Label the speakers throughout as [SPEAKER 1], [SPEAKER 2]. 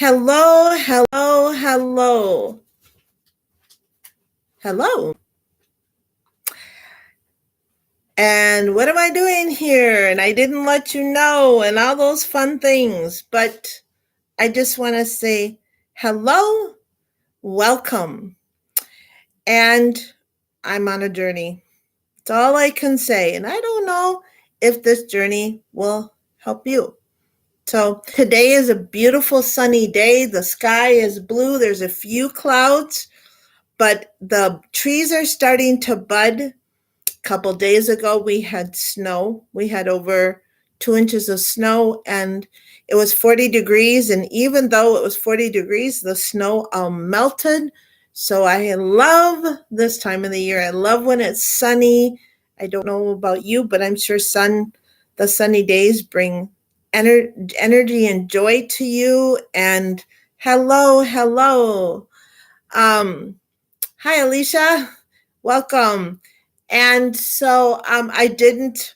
[SPEAKER 1] Hello, hello, hello. Hello. And what am I doing here? And I didn't let you know, and all those fun things. But I just want to say hello, welcome. And I'm on a journey. It's all I can say. And I don't know if this journey will help you. So today is a beautiful sunny day. The sky is blue. There's a few clouds, but the trees are starting to bud. A couple days ago, we had snow. We had over 2 inches of snow, and it was 40 degrees. And even though it was 40 degrees, the snow all melted. So I love this time of the year. I love when it's sunny. I don't know about you, but I'm sure the sunny days bring energy and joy to you. And hello, hello. Hi, Alicia. Welcome. And so I just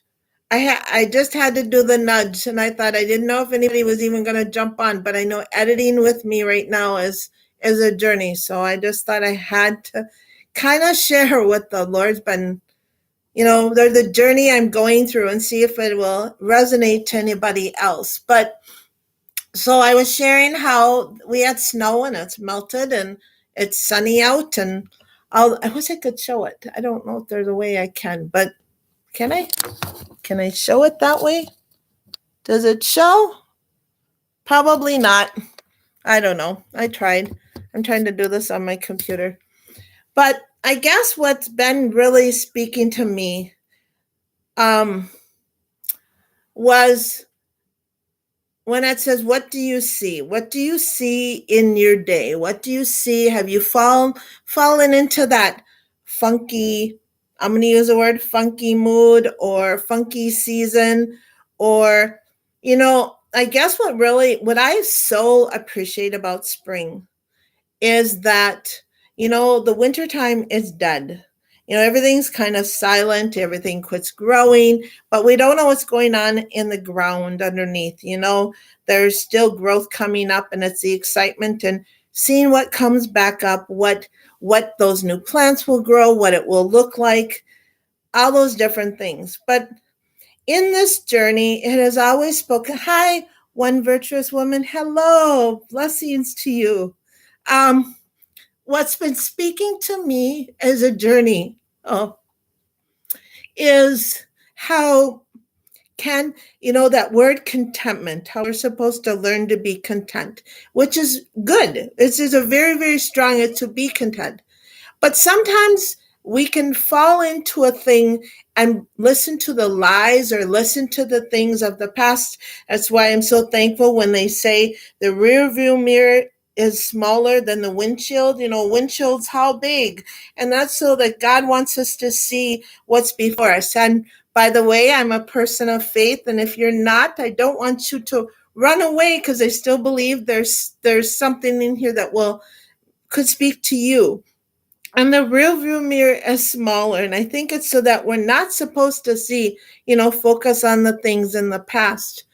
[SPEAKER 1] had to do the nudge, and I thought I didn't know if anybody was even going to jump on, but I know editing with me right now is a journey. So I just thought I had to kind of share what the Lord's been, the journey I'm going through, and see if it will resonate to anybody else. But so I was sharing how we had snow and it's melted and it's sunny out, and I wish I could show it. I don't know if there's a way I can, but can I? Can I show it that way? Does it show? Probably not. I don't know. I tried. I'm trying to do this on my computer. But I guess what's been really speaking to me was when it says, what do you see? What do you see in your day? What do you see? Have you fallen into that funky, I'm going to use the word funky mood or funky season? Or, I guess what I so appreciate about spring is that, the wintertime is dead. Everything's kind of silent, everything quits growing, but we don't know what's going on in the ground underneath. There's still growth coming up, and it's the excitement and seeing what comes back up, what those new plants will grow, what it will look like, all those different things. But in this journey, it has always spoken. Hi, one virtuous woman. Hello, blessings to you. What's been speaking to me as a journey is how that word contentment, how we're supposed to learn to be content, which is good. This is a very, very strong, it's to be content. But sometimes we can fall into a thing and listen to the lies or listen to the things of the past. That's why I'm so thankful when they say the rear view mirror is smaller than the windshield. Windshield's how big? And that's so that God wants us to see what's before us. And by the way, I'm a person of faith. And if you're not, I don't want you to run away, because I still believe there's something in here that could speak to you. And the rear view mirror is smaller. And I think it's so that we're not supposed to see, focus on the things in the past.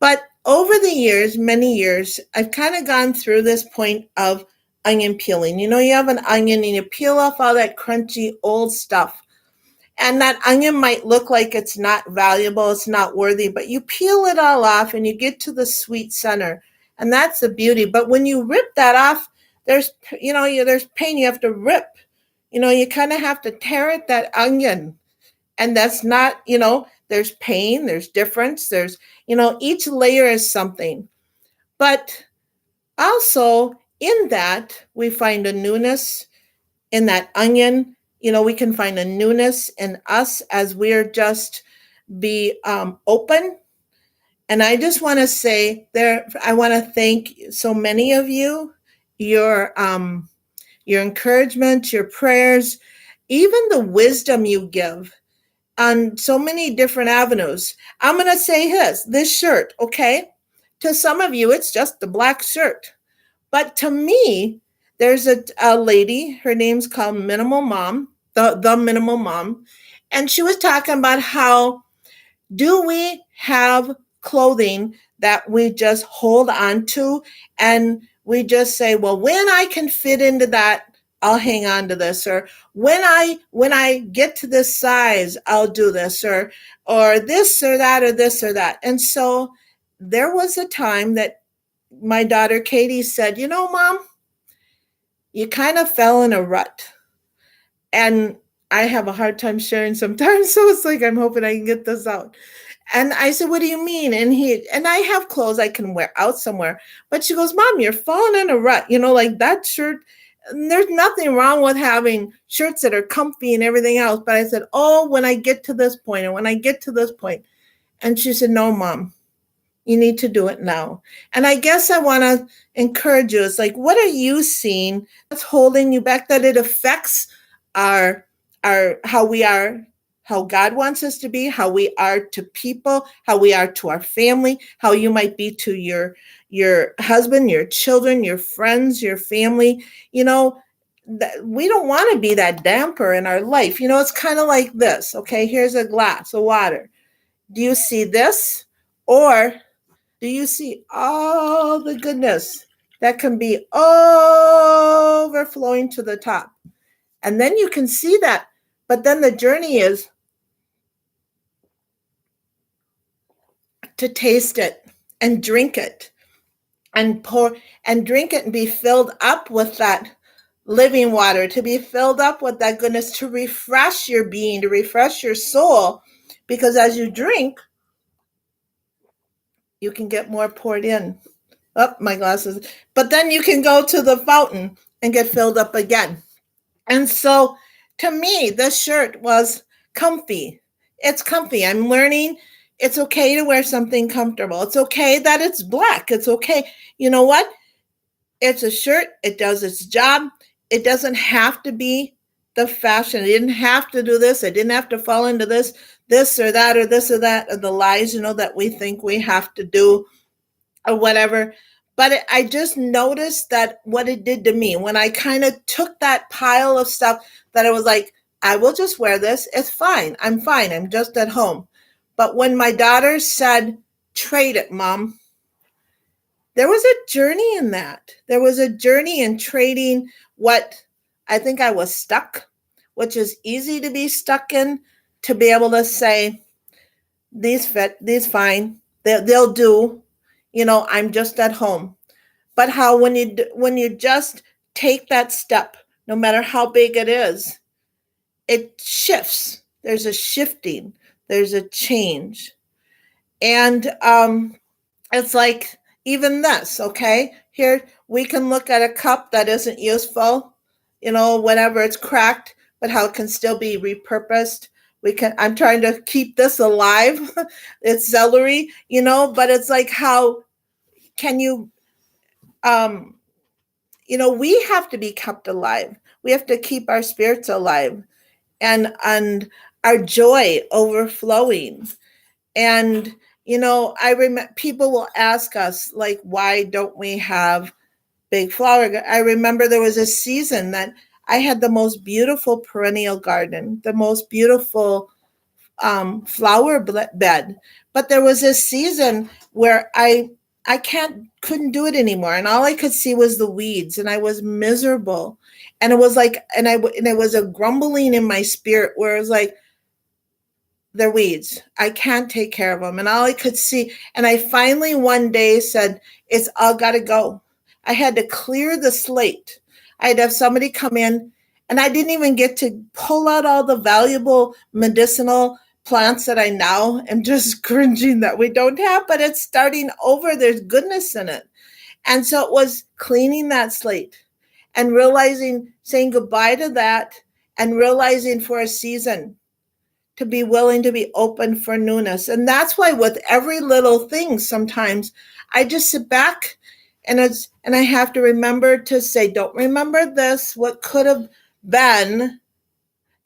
[SPEAKER 1] But over the years, many years, I've kind of gone through this point of onion peeling. You have an onion and you peel off all that crunchy old stuff. And that onion might look like it's not valuable, it's not worthy, but you peel it all off and you get to the sweet center. And that's the beauty. But when you rip that off, there's pain. You have to rip. You kind of have to tear at that onion. And that's not, there's pain, there's difference, there's, each layer is something. But also in that, we find a newness in that onion. We can find a newness in us as we're just be open. And I just want to say I want to thank so many of you, your encouragement, your prayers, even the wisdom you give on so many different avenues. I'm going to say this shirt, okay? To some of you, it's just the black shirt. But to me, there's a lady, her name's called Minimal Mom, the Minimal Mom. And she was talking about how do we have clothing that we just hold on to, and we just say, well, when I can fit into that, I'll hang on to this, or when I get to this size, I'll do this, or this or that, or this or that. And so there was a time that my daughter Katie said, Mom, you kind of fell in a rut. And I have a hard time sharing sometimes, so it's like I'm hoping I can get this out. And I said, what do you mean? And I have clothes I can wear out somewhere. But she goes, Mom, you're falling in a rut. Like that shirt. And there's nothing wrong with having shirts that are comfy and everything else. But I said, oh, when I get to this point, and when I get to this point. And she said, no, Mom, you need to do it now. And I guess I want to encourage you. It's like, what are you seeing that's holding you back, that it affects our how we are, how God wants us to be, how we are to people, how we are to our family, how you might be to your husband, your children, your friends, your family. We don't want to be that damper in our life. It's kind of like this. Okay, here's a glass of water. Do you see this? Or do you see all the goodness that can be overflowing to the top? And then you can see that. But then the journey is to taste it and drink it and pour and drink it and be filled up with that living water, to be filled up with that goodness, to refresh your being, to refresh your soul. Because as you drink, you can get more poured in. Oh, my glasses. But then you can go to the fountain and get filled up again. And so to me, this shirt was comfy. It's comfy. I'm learning it's okay to wear something comfortable. It's okay that it's black. It's okay. You know what? It's a shirt. It does its job. It doesn't have to be the fashion. It didn't have to do this. It didn't have to fall into this or that, or this or that, or the lies, that we think we have to do or whatever. But I just noticed that what it did to me when I kind of took that pile of stuff that I was like, I will just wear this. It's fine. I'm fine. I'm just at home. But when my daughter said, trade it, Mom, there was a journey in that. There was a journey in trading what I think I was stuck, which is easy to be stuck in, to be able to say, these fit, these fine, they'll do. I'm just at home. But how when you just take that step, no matter how big it is, it shifts. There's a shifting. There's a change. And it's like even this, okay? Here we can look at a cup that isn't useful, whatever, it's cracked, but how it can still be repurposed. I'm trying to keep this alive. It's celery, but it's like, how can you, we have to be kept alive. We have to keep our spirits alive and our joy overflowing. And, I remember people will ask us, like, why don't we have big flower? I remember there was a season that I had the most beautiful perennial garden, the most beautiful flower bed. But there was a season where I couldn't do it anymore. And all I could see was the weeds, and I was miserable. And it was like, and it was a grumbling in my spirit where it was like, they're weeds. I can't take care of them. And all I could see, and I finally one day said, it's all got to go. I had to clear the slate. I had to have somebody come in, and I didn't even get to pull out all the valuable medicinal plants that I now am just cringing that we don't have, but it's starting over. There's goodness in it. And so it was cleaning that slate and realizing, saying goodbye to that, and realizing for a season to be willing to be open for newness. And that's why with every little thing, sometimes I just sit back and I have to remember to say, don't remember this, what could have been.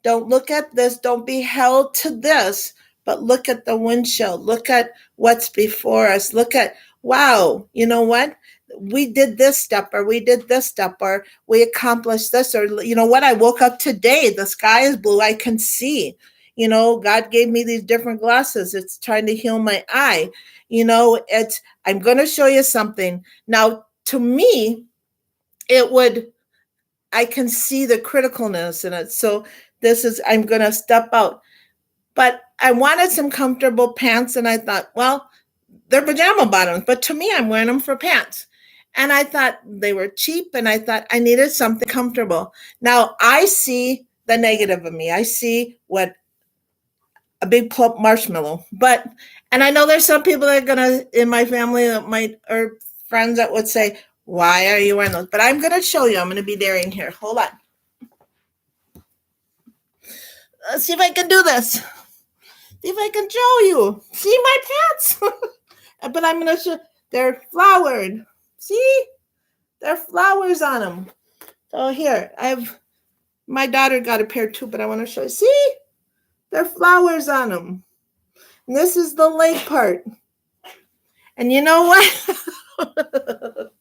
[SPEAKER 1] Don't look at this. Don't be held to this, but look at the windshield. Look at what's before us. Look at, wow, you know what? We did this step, or we did this step, or we accomplished this, or you know what? I woke up today. The sky is blue. I can see. God gave me these different glasses. It's trying to heal my eye. I'm going to show you something. Now, to me, I can see the criticalness in it. So I'm going to step out. But I wanted some comfortable pants, and I thought, well, they're pajama bottoms, but to me, I'm wearing them for pants. And I thought they were cheap, and I thought I needed something comfortable. Now, I see the negative of me. I see what a big plump marshmallow. And I know there's some people that are going to, in my family, or friends that would say, why are you wearing those? But I'm going to show you. I'm going to be daring here. Hold on. Let's see if I can do this. See if I can show you. See my pants? But I'm going to show. They're flowered. See? There are flowers on them. So here, my daughter got a pair too, but I want to show you. See? There are flowers on them. And this is the leg part. And you know what?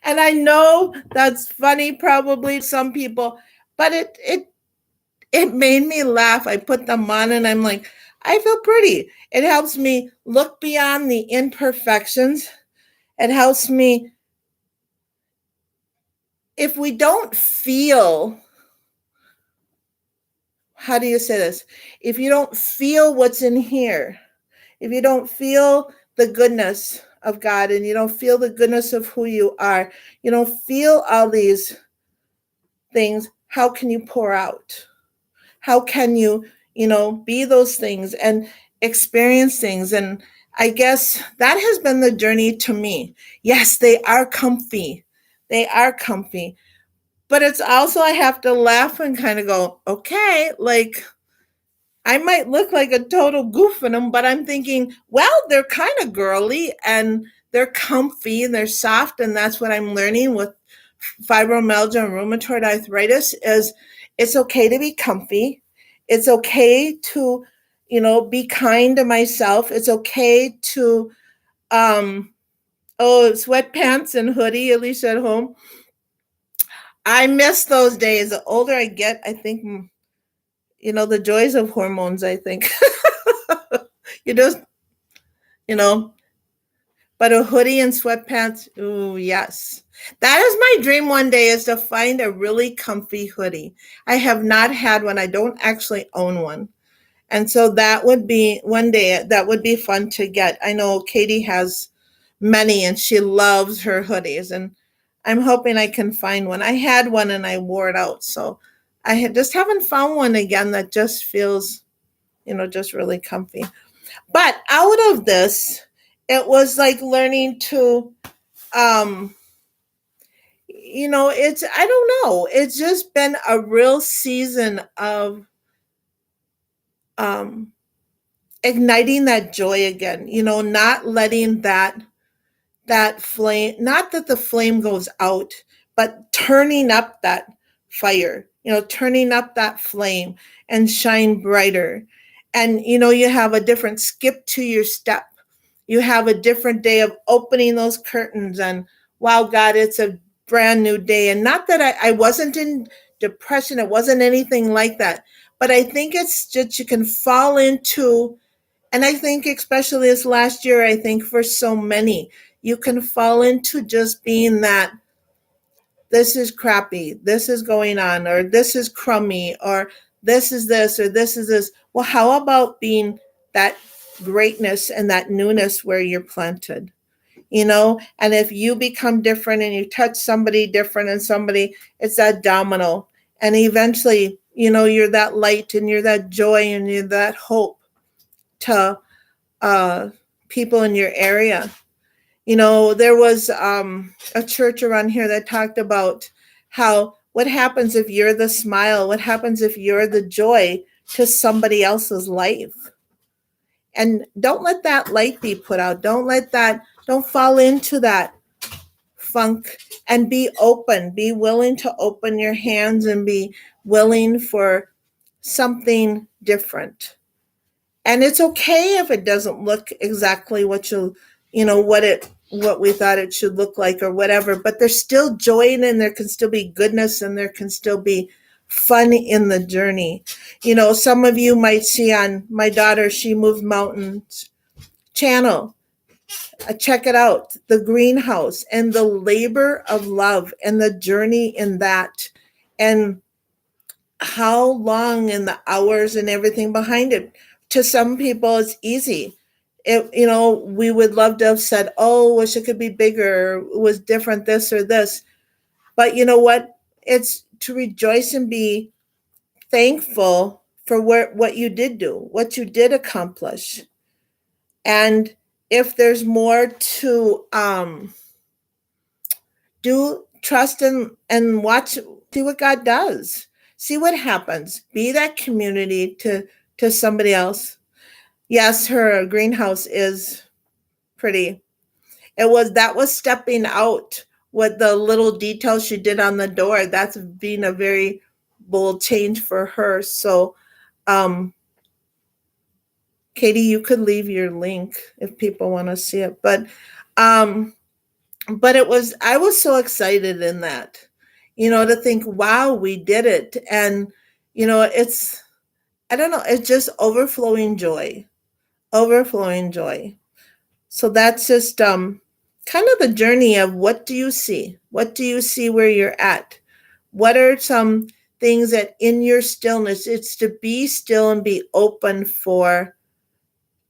[SPEAKER 1] And I know that's funny probably to some people, but it made me laugh. I put them on and I'm like, I feel pretty. It helps me look beyond the imperfections. It helps me, if we don't feel, how do you say this? If you don't feel what's in here, if you don't feel the goodness of God and you don't feel the goodness of who you are, you don't feel all these things, how can you pour out? How can you, be those things and experience things? And I guess that has been the journey to me. Yes, they are comfy. They are comfy. But it's also, I have to laugh and kind of go, okay, like I might look like a total goof in them, but I'm thinking, well, they're kind of girly and they're comfy and they're soft. And that's what I'm learning with fibromyalgia and rheumatoid arthritis is it's okay to be comfy. It's okay to, be kind to myself. It's okay to, sweatpants and hoodie, at least at home. I miss those days. The older I get, I think, the joys of hormones, I think. you just, but a hoodie and sweatpants, ooh, yes. That is my dream one day, is to find a really comfy hoodie. I have not had one. I don't actually own one. And so that would be one day, that would be fun to get. I know Katie has many and she loves her hoodies, and I'm hoping I can find one. I had one and I wore it out. So I just haven't found one again that just feels, just really comfy. But out of this, it was like learning to, I don't know. It's just been a real season of igniting that joy again, not letting that flame, not that the flame goes out, but turning up that fire, turning up that flame and shine brighter. And, you have a different skip to your step. You have a different day of opening those curtains and, wow, God, it's a brand new day. And not that I wasn't in depression. It wasn't anything like that. But I think it's just you can fall into, and I think especially this last year, I think for so many, you can fall into just being that this is crappy, this is going on, or this is crummy, or this is this, or this is this. Well, how about being that greatness and that newness where you're planted? And if you become different and you touch somebody different and somebody, it's that domino. And eventually, you're that light and you're that joy and you're that hope to people in your area. There was a church around here that talked about what happens if you're the smile, what happens if you're the joy to somebody else's life. And don't let that light be put out. Don't fall into that funk, and be open, be willing to open your hands and be willing for something different. And it's okay if it doesn't look exactly what we thought it should look like or whatever, but there's still joy in it, and there can still be goodness, and there can still be fun in the journey. You know, some of you might see on my daughter, She Moved Mountains channel. Check it out, the greenhouse and the labor of love and the journey in that, and how long and the hours and everything behind it. To some people, it's easy. We would love to have said, "Oh, wish it could be bigger, it was different, this or this." But you know what? It's to rejoice and be thankful for what you did do, what you did accomplish. And if there's more to do, trust and watch, see what God does. See what happens. Be that community to somebody else. Yes, her greenhouse is pretty. That was stepping out with the little details she did on the door. That's been a very bold change for her. So Katie, you could leave your link if people want to see it. But I was so excited in that, to think, wow, we did it. And, I don't know, it's just overflowing joy. So that's just kind of the journey of what do you see? What do you see where you're at? What are some things that in your stillness, it's to be still and be open for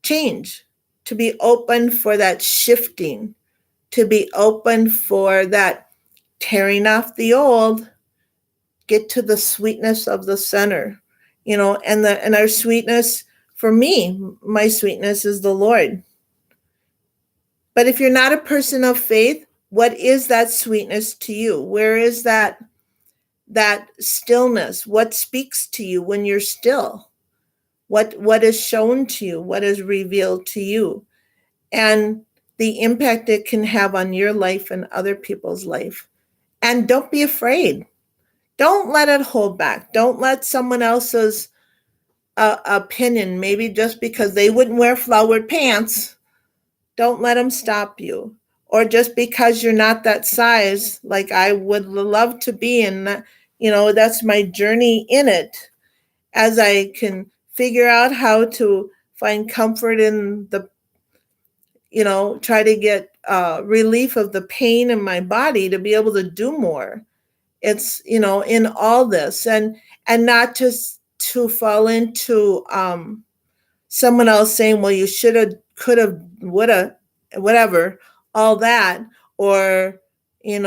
[SPEAKER 1] change, to be open for that shifting, to be open for that tearing off the old, get to the sweetness of the center, and our sweetness, for me, my sweetness is the Lord. But if you're not a person of faith, what is that sweetness to you? Where is that stillness? What speaks to you when you're still? What is shown to you? What is revealed to you? And the impact it can have on your life and other people's life. And don't be afraid. Don't let it hold back. Don't let someone else's opinion, maybe just because they wouldn't wear flowered pants, don't let them stop you. Or just because you're not that size, like I would love to be, and that's my journey in it, as I can figure out how to find comfort in the, try to get relief of the pain in my body to be able to do more. It's, in all this, and not just to fall into someone else saying, well, you should have, could have, would have, whatever, all that, or, shame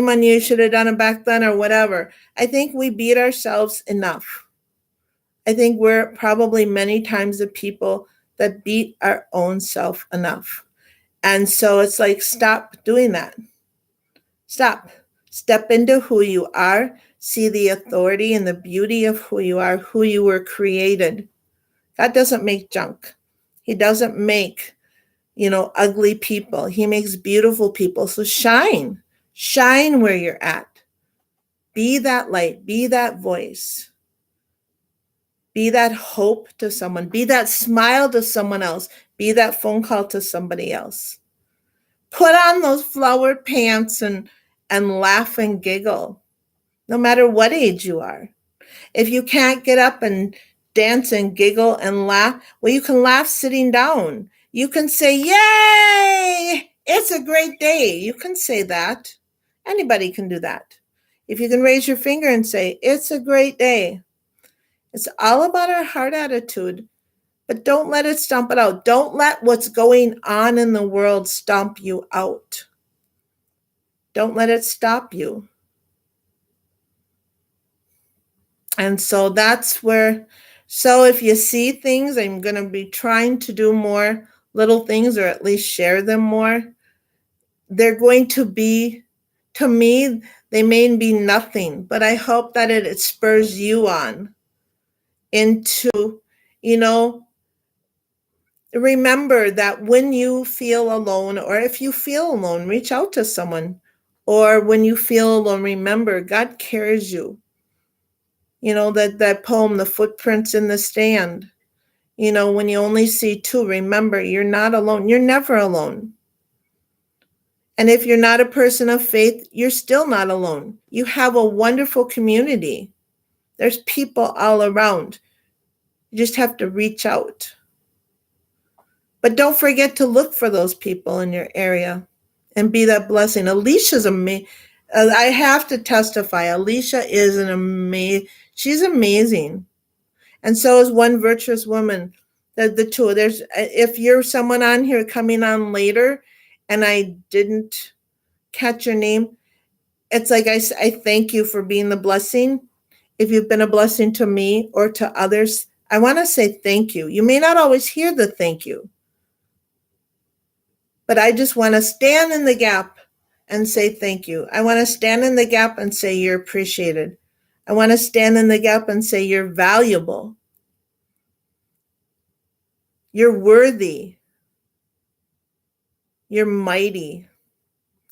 [SPEAKER 1] on you, should have done it back then, or whatever. I think we beat ourselves enough. I think we're probably many times the people that beat our own self enough. And so it's like, stop doing that. Stop. Step into who you are. See the authority and the beauty of who you are, who you were created. God doesn't make junk. He doesn't make, ugly people. He makes beautiful people. So shine. Shine where you're at. Be that light. Be that voice. Be that hope to someone. Be that smile to someone else. Be that phone call to somebody else. Put on those flowered pants and laugh and giggle, no matter what age you are. If you can't get up and dance and giggle and laugh, well, you can laugh sitting down. You can say, yay, it's a great day. You can say that. Anybody can do that. If you can raise your finger and say, it's a great day. It's all about our heart attitude, but don't let it stomp it out. Don't let what's going on in the world stomp you out. Don't let it stop you. And so that's where, so if you see things, I'm going to be trying to do more little things, or at least share them more. They're going to be, to me, they may be nothing, but I hope that it spurs you on into, remember that when you feel alone, or if you feel alone, reach out to someone. Or when you feel alone, remember God carries you. That poem, The Footprints in the Stand. When you only see two, remember you're not alone. You're never alone. And if you're not a person of faith, you're still not alone. You have a wonderful community. There's people all around. You just have to reach out. But don't forget to look for those people in your area and be that blessing. Alicia's amazing. I have to testify. Alicia is she's amazing. And so is one virtuous woman. The two. If you're someone on here coming on later and I didn't catch your name, it's like I thank you for being the blessing. If you've been a blessing to me or to others, I want to say thank you. You may not always hear the thank you, but I just want to stand in the gap and say thank you. I want to stand in the gap and say you're appreciated. I want to stand in the gap and say you're valuable. You're worthy. You're mighty.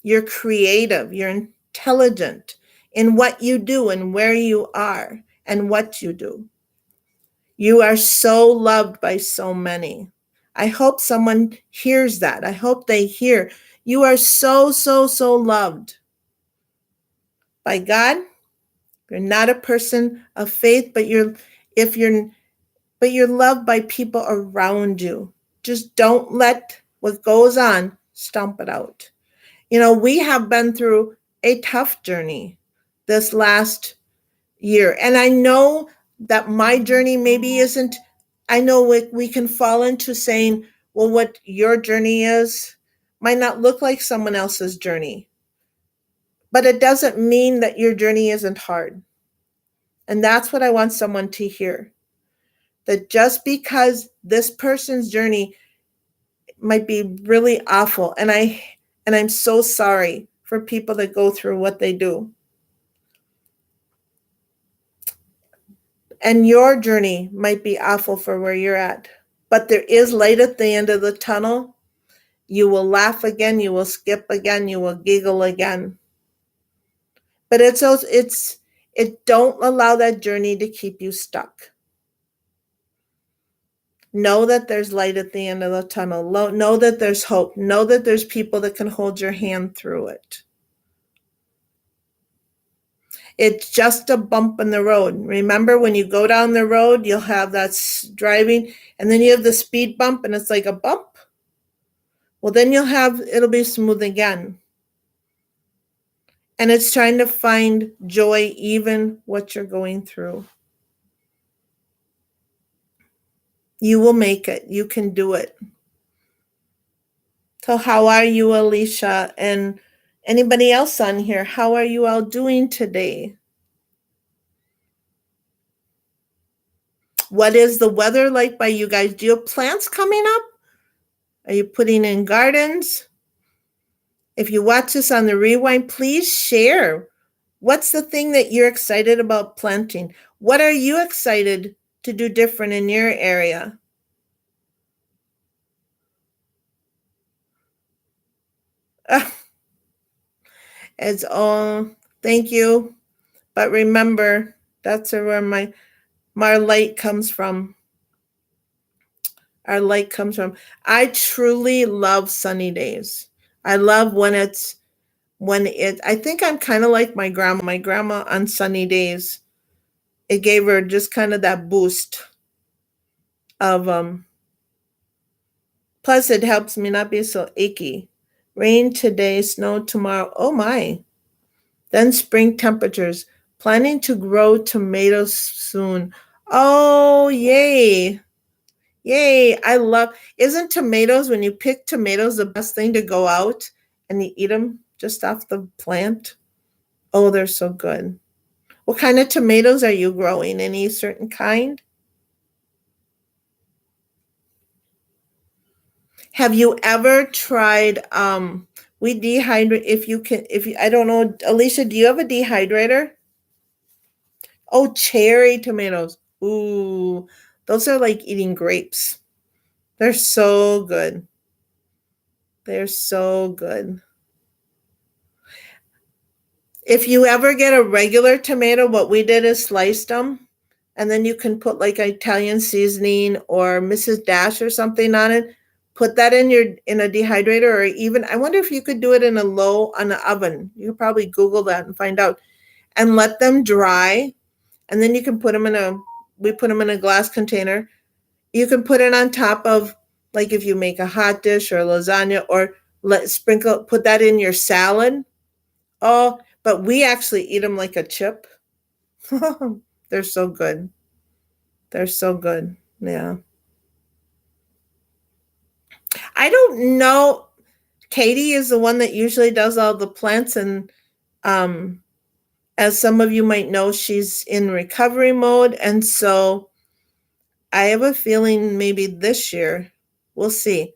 [SPEAKER 1] You're creative. You're intelligent in what you do and where you are and what you do. You are so loved by so many. I hope someone hears that. I hope they hear you are so, so, so loved by God. You're not a person of faith, but you're loved by people around you. Just don't let what goes on stomp it out. We have been through a tough journey this last year. And I know that my journey maybe isn't, I know we can fall into saying, well, what your journey is might not look like someone else's journey. But it doesn't mean that your journey isn't hard. And that's what I want someone to hear. That just because this person's journey might be really awful, and I'm so sorry for people that go through what they do. And your journey might be awful for where you're at, but there is light at the end of the tunnel. You will laugh again, you will skip again, you will giggle again. But don't allow that journey to keep you stuck. Know that there's light at the end of the tunnel. Know that there's hope. Know that there's people that can hold your hand through it. It's just a bump in the road. Remember, when you go down the road, you'll have that driving, and then you have the speed bump, and it's like a bump. Well, then it'll be smooth again. And it's trying to find joy, even what you're going through. You will make it. You can do it. So how are you, Alicia? And anybody else on here? How are you all doing today? What is the weather like by you guys? Do you have plants coming up? Are you putting in gardens? If you watch this on the rewind, please share. What's the thing that you're excited about planting? What are you excited to do different in your area? It's all, thank you. But remember, that's where our light comes from. Our light comes from. I truly love sunny days. I love I think I'm kind of like my grandma. My grandma on sunny days, it gave her just kind of that boost of, plus it helps me not be so achy. Rain today, snow tomorrow. Oh my. Then spring temperatures. Planning to grow tomatoes soon. Oh, yay. Yay. Isn't tomatoes, when you pick tomatoes, the best thing to go out and you eat them just off the plant? Oh, they're so good. What kind of tomatoes are you growing? Any certain kind? Have you ever tried, we dehydrate, I don't know, Alicia, do you have a dehydrator? Oh, cherry tomatoes. Ooh, those are like eating grapes. They're so good. They're so good. If you ever get a regular tomato, what we did is sliced them, and then you can put like Italian seasoning or Mrs. Dash or something on it. put that in a dehydrator, or even I wonder if you could do it in a low on the oven. You could probably Google that and find out, and let them dry, and then you can put them we put them in a glass container. You can put it on top of, like if you make a hot dish or lasagna, or put that in your salad. Oh, but we actually eat them like a chip. They're so good. They're so good. Yeah. I don't know. Katie is the one that usually does all the plants, and um, as some of you might know, she's in recovery mode, and so I have a feeling maybe this year, we'll see.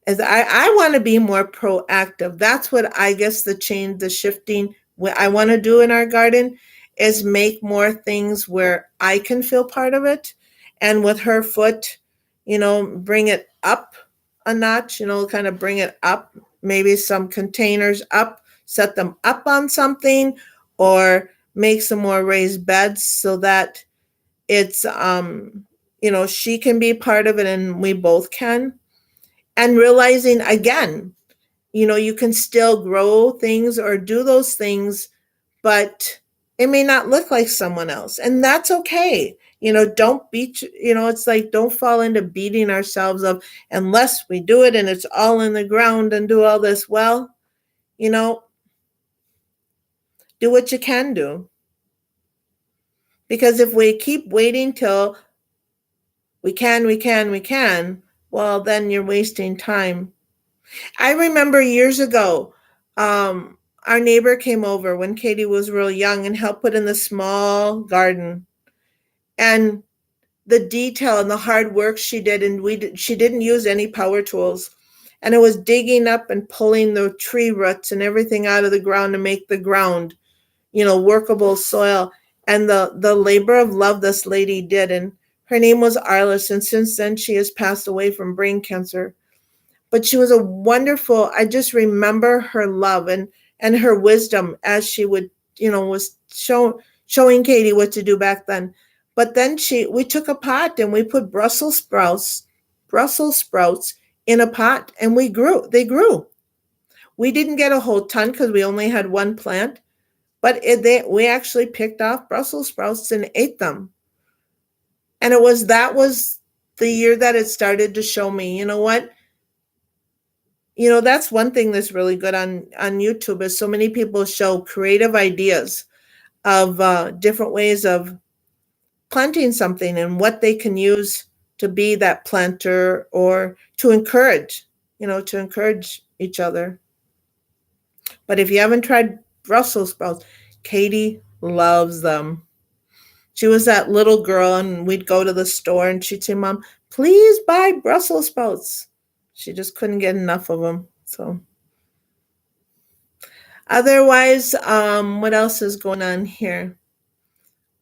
[SPEAKER 1] As I want to be more proactive. That's what I guess the change, the shifting, what I want to do in our garden is make more things where I can feel part of it. And with her foot, bring it up a notch, kind of bring it up, maybe some containers up, set them up on something, or make some more raised beds so that it's, she can be part of it and we both can. And realizing again, you can still grow things or do those things, but it may not look like someone else. And that's okay. Don't beat, it's like, don't fall into beating ourselves up unless we do it and it's all in the ground and do all this. Well, do what you can do. Because if we keep waiting till we can, well, then you're wasting time. I remember years ago, our neighbor came over when Katie was real young and helped put in the small garden. And the detail and the hard work she did, and she didn't use any power tools. And it was digging up and pulling the tree roots and everything out of the ground to make the ground, workable soil. And the labor of love this lady did. And her name was Arliss. And since then, she has passed away from brain cancer. But she was a wonderful, I just remember her love and her wisdom as she would, was showing Katie what to do back then. But then we took a pot and we put Brussels sprouts in a pot, and they grew. We didn't get a whole ton because we only had one plant, but we actually picked off Brussels sprouts and ate them. And that was the year that it started to show me, you know what? That's one thing that's really good on YouTube is so many people show creative ideas of different ways of planting something and what they can use to be that planter or to encourage each other. But if you haven't tried Brussels sprouts, Katie loves them. She was that little girl and we'd go to the store and she'd say, Mom, please buy Brussels sprouts. She just couldn't get enough of them. So otherwise, what else is going on here?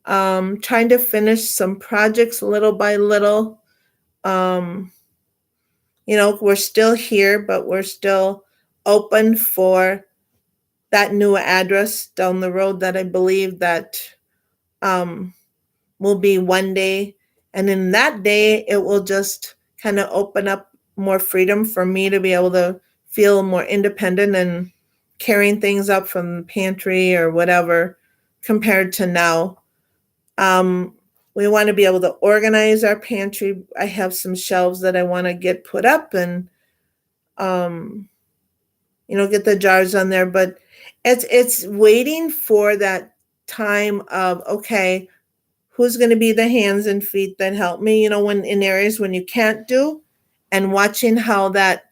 [SPEAKER 1] Trying to finish some projects little by little. We're still here, but we're still open for that new address down the road that I believe that will be one day. And in that day, it will just kind of open up more freedom for me to be able to feel more independent and carrying things up from the pantry or whatever compared to now. We want to be able to organize our pantry. I have some shelves that I want to get put up and, get the jars on there. But it's waiting for that time of, okay, who's going to be the hands and feet that help me, when in areas when you can't do, and watching how that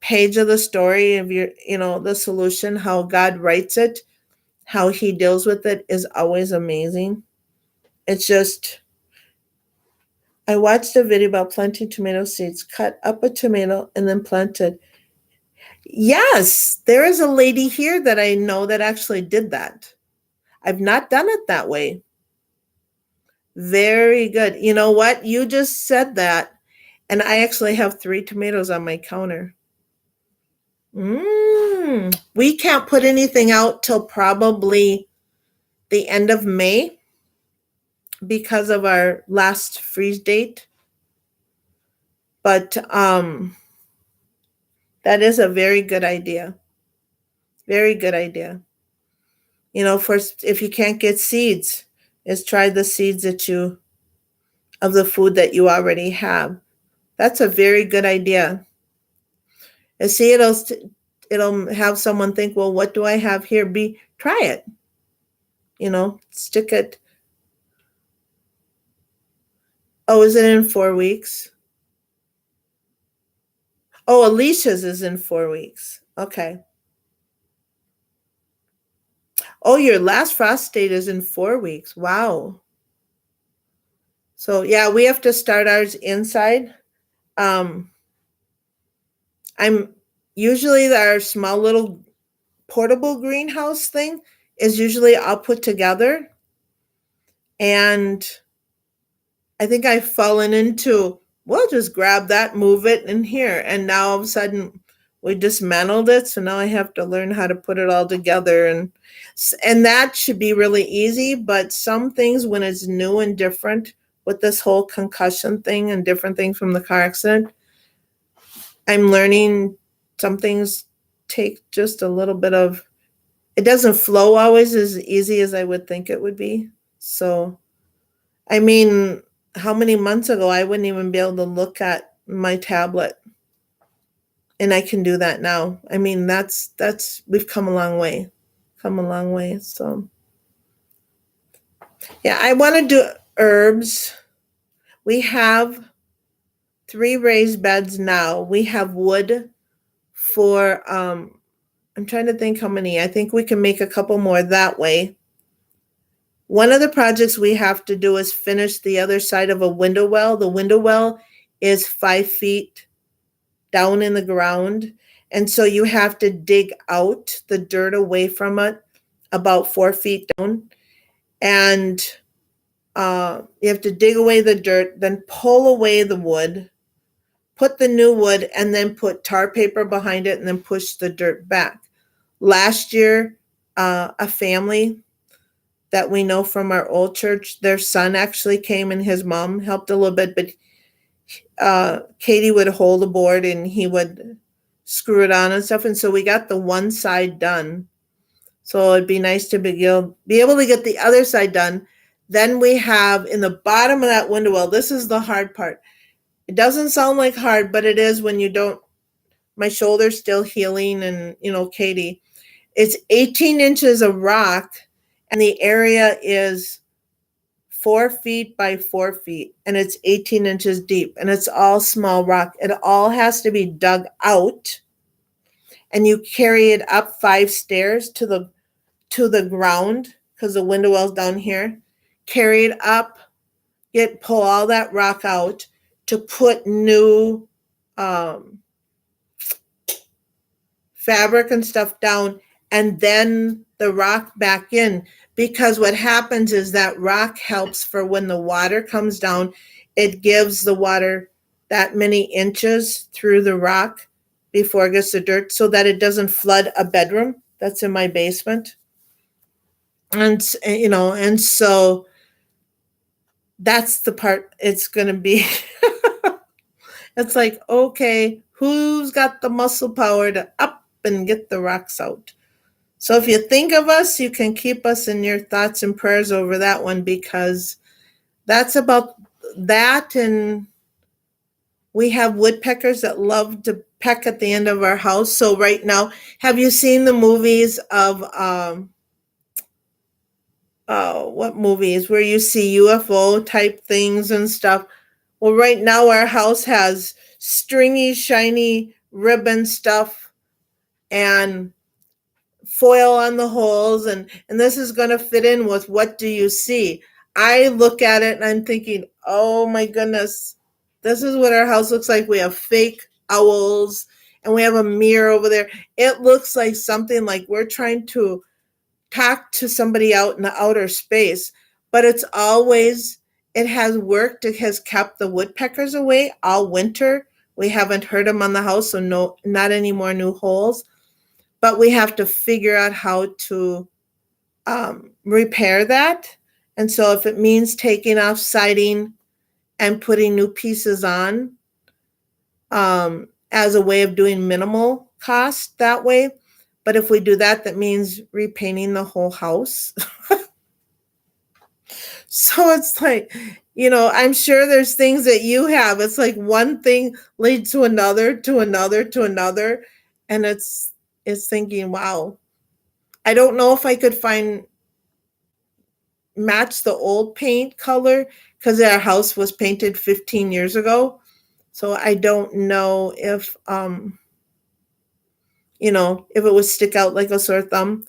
[SPEAKER 1] page of the story of the solution, how God writes it, how he deals with it is always amazing. It's just, I watched a video about planting tomato seeds, cut up a tomato and then plant it. Yes, there is a lady here that I know that actually did that. I've not done it that way. Very good. You know what? You just said that. And I actually have 3 tomatoes on my counter. We can't put anything out till probably the end of May because of our last freeze date. But That is a very good idea. Very good idea. First, if you can't get seeds, is try the seeds of the food that you already have. That's a very good idea. And see, it'll have someone think, well, what do I have here? Try it. Stick it. Oh, is it in 4 weeks? Oh, Alicia's is in 4 weeks. Okay. Oh, your last frost date is in 4 weeks. Wow. So yeah, we have to start ours inside. I'm usually our small little portable greenhouse thing is usually all put together. And I think I've fallen into, well, just grab that, move it in here. And now all of a sudden we dismantled it. So now I have to learn how to put it all together. And that should be really easy. But some things, when it's new and different with this whole concussion thing and different things from the car accident, I'm learning some things take just a little bit of, it doesn't flow always as easy as I would think it would be. So, I mean, how many months ago I wouldn't even be able to look at my tablet, and I can do that now. I mean, we've come a long way. So yeah, I want to do herbs. We have 3 raised beds now. We have wood for I'm trying to think how many. I think we can make a couple more that way. One of the projects we have to do is finish the other side of a window well. The window well is 5 feet down in the ground. And so you have to dig out the dirt away from it about 4 feet down. And you have to dig away the dirt, then pull away the wood, put the new wood, and then put tar paper behind it, and then push the dirt back. Last year, a family that we know from our old church, their son actually came and his mom helped a little bit, but Katie would hold the board and he would screw it on and stuff. And so we got the one side done. So it'd be nice to be able to get the other side done. Then we have in the bottom of that window well, this is the hard part. It doesn't sound like hard, but it is when you don't. My shoulder's still healing, and Katie, it's 18 inches of rock, and the area is 4 feet by 4 feet, and it's 18 inches deep, and it's all small rock. It all has to be dug out, and you carry it up 5 stairs to the ground, because the window well's down here. Carry it up, pull all that rock out to put new fabric and stuff down, and then the rock back in, because what happens is that rock helps for when the water comes down. It gives the water that many inches through the rock before it gets the dirt, so that it doesn't flood a bedroom that's in my basement. And so that's the part it's going to be. It's like, okay, who's got the muscle power to up and get the rocks out? So if you think of us, you can keep us in your thoughts and prayers over that one, because that's about that. And we have woodpeckers that love to peck at the end of our house. So right now, have you seen the movies of, what movies where you see UFO type things and stuff? Well, right now our house has stringy, shiny ribbon stuff and foil on the holes, and this is going to fit in with what do you see? I look at it and I'm thinking, oh my goodness, this is what our house looks like. We have fake owls, and we have a mirror over there. It looks like something like we're trying to talk to somebody out in the outer space, but it has worked. It has kept the woodpeckers away all winter. We haven't heard them on the house, so no, not any more new holes. But we have to figure out how to repair that. And so if it means taking off siding and putting new pieces on, and as a way of doing minimal cost that way. But if we do that, that means repainting the whole house. So it's like, I'm sure there's things that you have. It's like one thing leads to another, to another, to another. And it's thinking, wow, I don't know if I could match the old paint color because our house was painted 15 years ago. So I don't know if it would stick out like a sore thumb.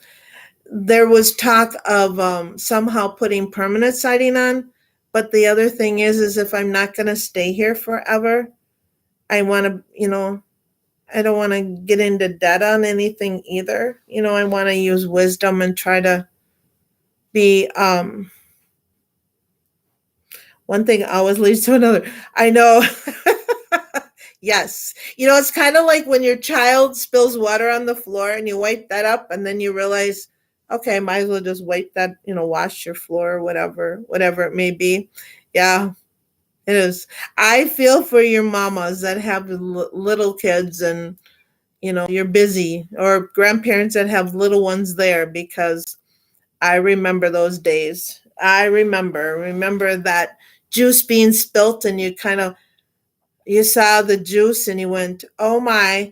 [SPEAKER 1] There was talk of somehow putting permanent siding on, but the other thing is if I'm not going to stay here forever, I want to, I don't want to get into debt on anything either. I want to use wisdom and try to be, one thing always leads to another. I know. Yes. It's kind of like when your child spills water on the floor and you wipe that up and then you realize, okay, might as well just wipe that, wash your floor or whatever it may be. Yeah, it is. I feel for your mamas that have little kids and, you're busy, or grandparents that have little ones there, because I remember those days. I remember that juice being spilt and you saw the juice and you went, oh my.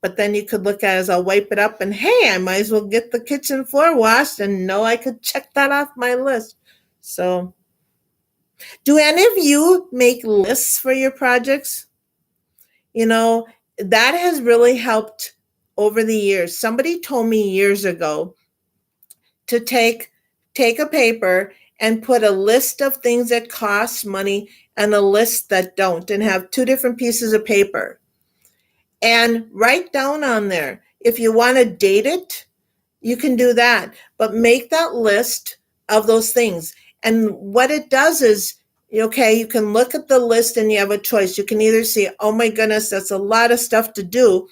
[SPEAKER 1] But then you could look at it as I'll wipe it up and hey, I might as well get the kitchen floor washed and know I could check that off my list. So, do any of you make lists for your projects? That has really helped over the years. Somebody told me years ago to take a paper and put a list of things that cost money and a list that don't, and have two different pieces of paper and write down on there. If you want to date it, you can do that, but make that list of those things. And what it does is, okay, you can look at the list and you have a choice. You can either say, oh my goodness, that's a lot of stuff to do.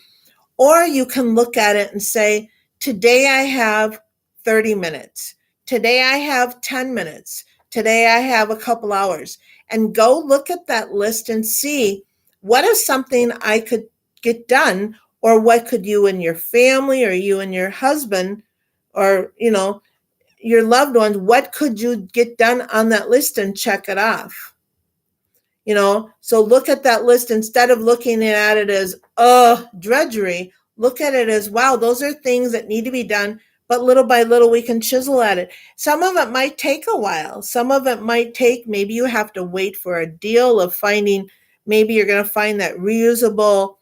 [SPEAKER 1] Or you can look at it and say, today I have 30 minutes. Today I have 10 minutes. Today I have a couple hours. And go look at that list and see what is something I could get done, or what could you and your family, or you and your husband, or, your loved ones, what could you get done on that list and check it off? So look at that list instead of looking at it as, drudgery. Look at it as, wow, those are things that need to be done, but little by little we can chisel at it. Some of it might take a while. Some of it might take, maybe you have to wait for a deal of finding, maybe you're going to find that reusable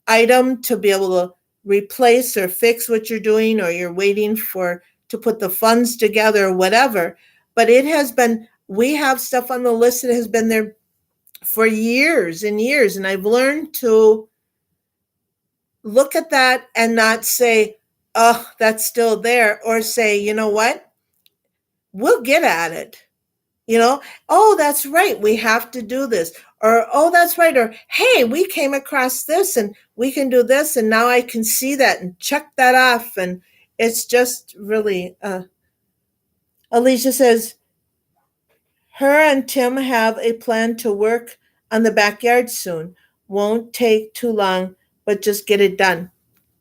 [SPEAKER 1] item to be able to replace or fix what you're doing, or you're waiting to put the funds together or whatever. But we have stuff on the list that has been there for years and years. And I've learned to look at that and not say, oh, that's still there, or say, you know what, we'll get at it. Oh, that's right, we have to do this. Or, oh, that's right. Or, hey, we came across this and we can do this. And now I can see that and check that off. And it's just really, Alicia says, her and Tim have a plan to work on the backyard soon. Won't take too long, but just get it done.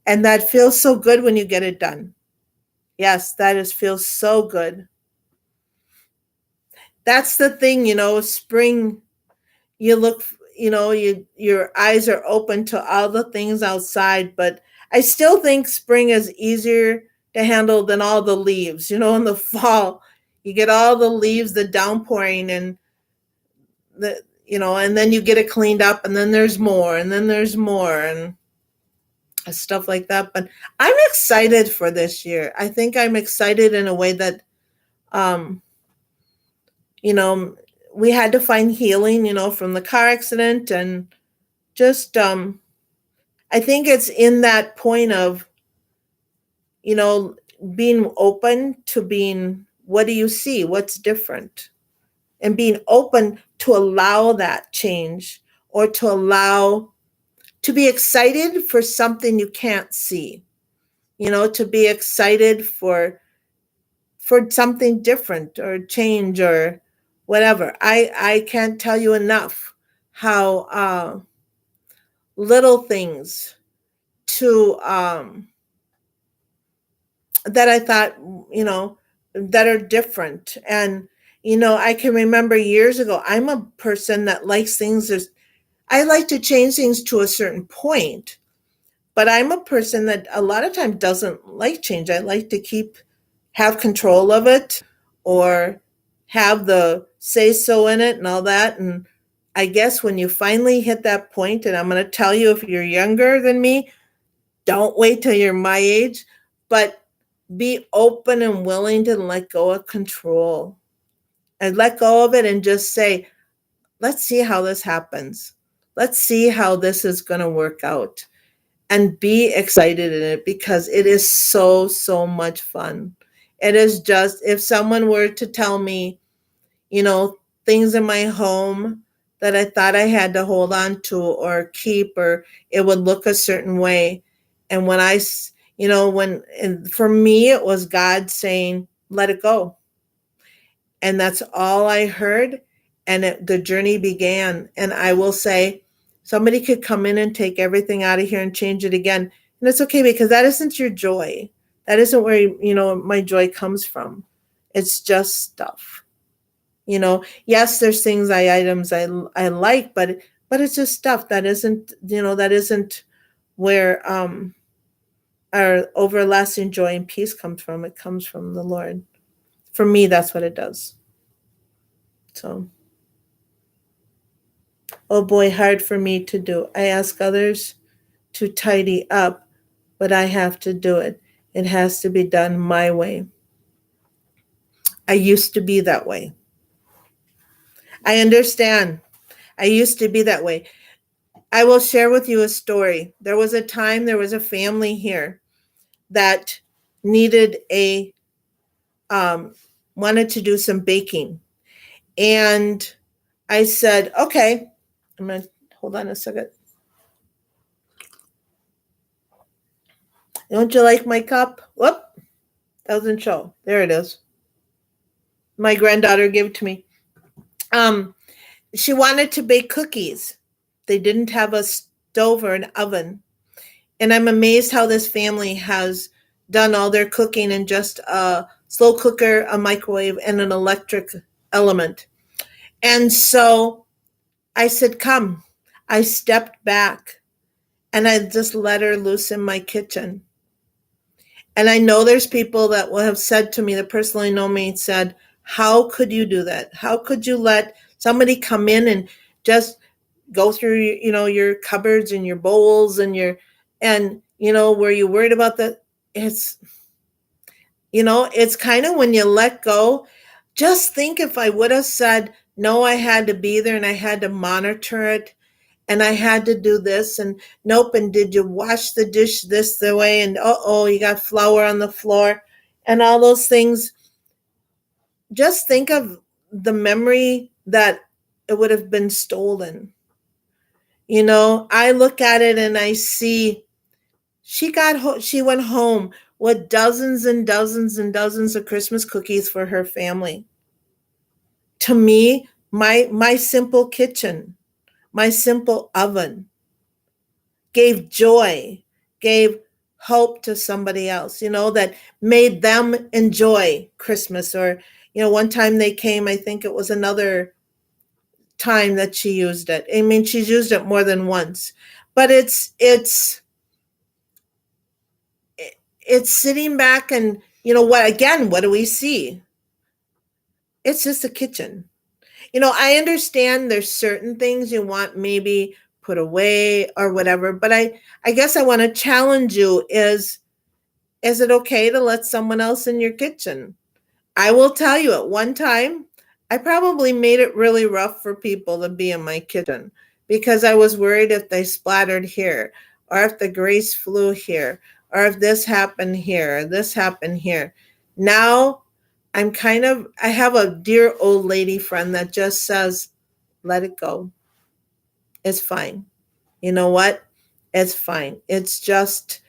[SPEAKER 1] And that feels so good when you get it done. Yes, feels so good. That's the thing, spring, you look, your eyes are open to all the things outside, but I still think spring is easier to handle than all the leaves. In the fall, you get all the leaves, the downpouring, and and then you get it cleaned up, and then there's more, and then there's more, and stuff like that. But I'm excited for this year. I think I'm excited in a way that, we had to find healing, from the car accident, and just, I think it's in that point of, being open to being, what do you see? What's different? And being open to allow that change, or to be excited for something you can't see, to be excited for something different or change or whatever. I can't tell you enough how little things to that I thought, you know, that are different. And, you know, I can remember years ago, I'm a person that likes things. I like to change things to a certain point, but I'm a person that a lot of times doesn't like change. I like to have control of it, or have the say so in it and all that. And I guess when you finally hit that point, and I'm going to tell you, if you're younger than me, don't wait till you're my age, but be open and willing to let go of control and let go of it and just say, let's see how this happens. Let's see how this is going to work out, and be excited in it, because it is so, so much fun. It is just, if someone were to tell me, you know, things in my home that I thought I had to hold on to or keep, or it would look a certain way. And when you know, and for me, it was God saying, let it go. And that's all I heard. And the journey began. And I will say, somebody could come in and take everything out of here and change it again. And it's okay, because that isn't your joy. That isn't where, you know, my joy comes from. It's just stuff. You know, yes, there's items I like, but it's just stuff that isn't, you know, that isn't where our everlasting joy and peace comes from. It comes from the Lord. For me, that's what it does. So, oh boy, hard for me to do. I ask others to tidy up, but I have to do it. It has to be done my way. I used to be that way. I understand. I used to be that way. I will share with you a story. There was a family here that needed wanted to do some baking. And I said, okay, I'm going to hold on a second. Don't you like my cup? Whoop, doesn't show. There it is. My granddaughter gave it to me. She wanted to bake cookies. They didn't have a stove or an oven. And I'm amazed how this family has done all their cooking in just a slow cooker, a microwave, and an electric element. And so I said, come. I stepped back and I just let her loose in my kitchen. And I know there's people that will have said to me, that personally know me, and said, how could you do that? How could you let somebody come in and just go through, you know, your cupboards and your bowls and you know, were you worried about that? It's, you know, it's kind of when you let go. Just think, if I would have said, no, I had to be there and I had to monitor it and I had to do this, and nope, and did you wash the dish this the way, and you got flour on the floor and all those things. Just think of the memory that it would have been stolen. You know, I look at it and I see she went home with dozens and dozens and dozens of Christmas cookies for her family. To me, my simple kitchen, my simple oven gave joy, gave hope to somebody else, you know, that made them enjoy Christmas. Or, you know, one time they came, I think it was another time that she used it. I mean, she's used it more than once, but it's sitting back and, you know, what do we see? It's just a kitchen. You know, I understand there's certain things you want maybe put away or whatever, but I guess I want to challenge you, is it okay to let someone else in your kitchen? I will tell you, at one time, I probably made it really rough for people to be in my kitchen, because I was worried if they splattered here, or if the grease flew here, or if this happened here, or this happened here. Now, I have a dear old lady friend that just says, let it go. It's fine. You know what? It's fine. It's just,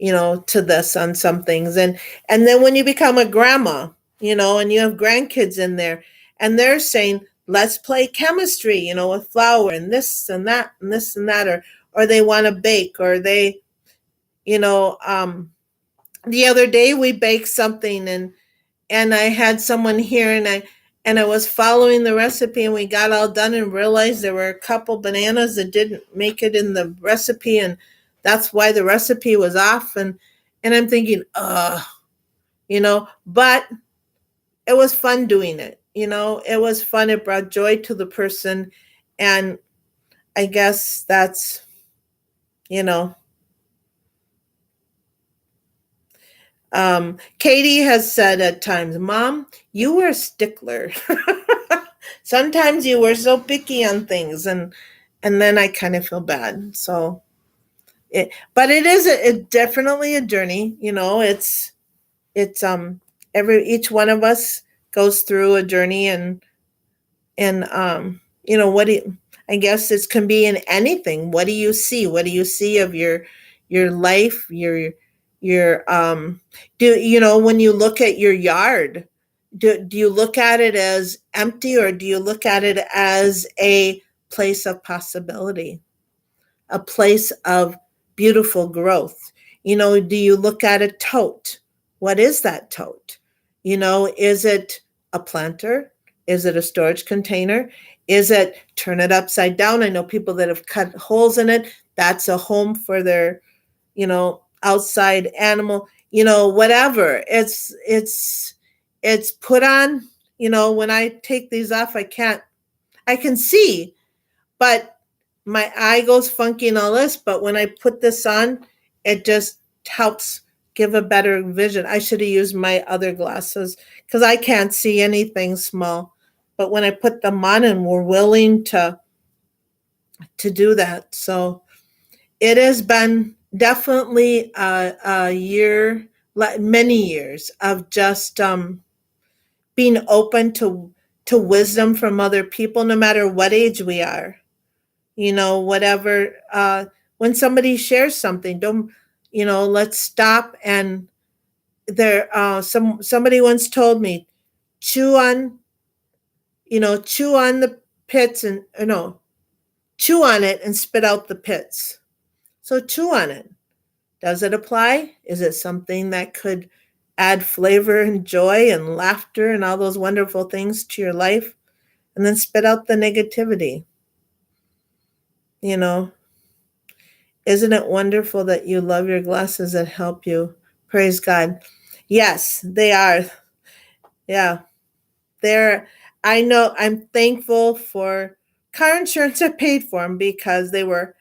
[SPEAKER 1] you know, to this on some things. And then when you become a grandma, you know, and you have grandkids in there, and they're saying, let's play chemistry, you know, with flour and this and that and this and that, or they want to bake, or they, you know, the other day we baked something, and I had someone here, and I was following the recipe, and we got all done and realized there were a couple bananas that didn't make it in the recipe, and that's why the recipe was off. And I'm thinking, but it was fun doing it. It was fun. It brought joy to the person, and I guess that's, you know, Katie has said at times, Mom, you were a stickler. Sometimes you were so picky on things, and then I kind of feel bad. So, but it is definitely a journey. It's each one of us goes through a journey, and what I guess this can be in anything. What do you see? What do you see of your life, your when you look at your yard, do you look at it as empty, or do you look at it as a place of possibility, a place of beautiful growth? Do you look at a tote? What is that tote? Is it a planter? Is it a storage container? Is it turn it upside down? I know people that have cut holes in it. That's a home for their, outside animal, whatever. It's put on, when I take these off, I can see, but my eye goes funky and all this. But when I put this on, it just helps give a better vision. I should have used my other glasses because I can't see anything small. But when I put them on, and we're willing to do that. So it has been definitely a year, many years of just being open to wisdom from other people, no matter what age we are. Whatever. When somebody shares something, don't, let's stop. And somebody once told me, chew on the pits, and no, chew on it and spit out the pits. So chew on it. Does it apply? Is it something that could add flavor and joy and laughter and all those wonderful things to your life? And then spit out the negativity. Isn't it wonderful that you love your glasses that help you? Praise God. Yes, they are. Yeah. I know, I'm thankful for car insurance. I paid for them because I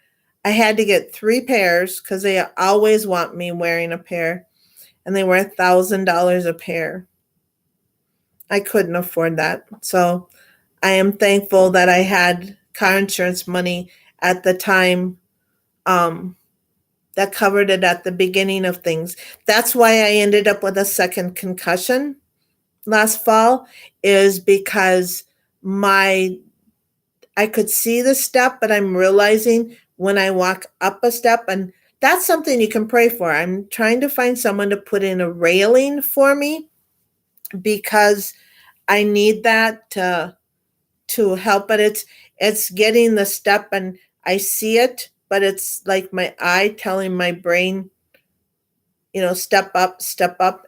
[SPEAKER 1] had to get 3 pairs because they always want me wearing a pair, and they were $1,000 a pair. I couldn't afford that. So I am thankful that I had car insurance money at the time, that covered it at the beginning of things. That's why I ended up with a second concussion last fall, is because I could see the step, but I'm realizing when I walk up a step, and that's something you can pray for. I'm trying to find someone to put in a railing for me, because I need that to help. But it's getting the step, and I see it, but it's like my eye telling my brain, step up,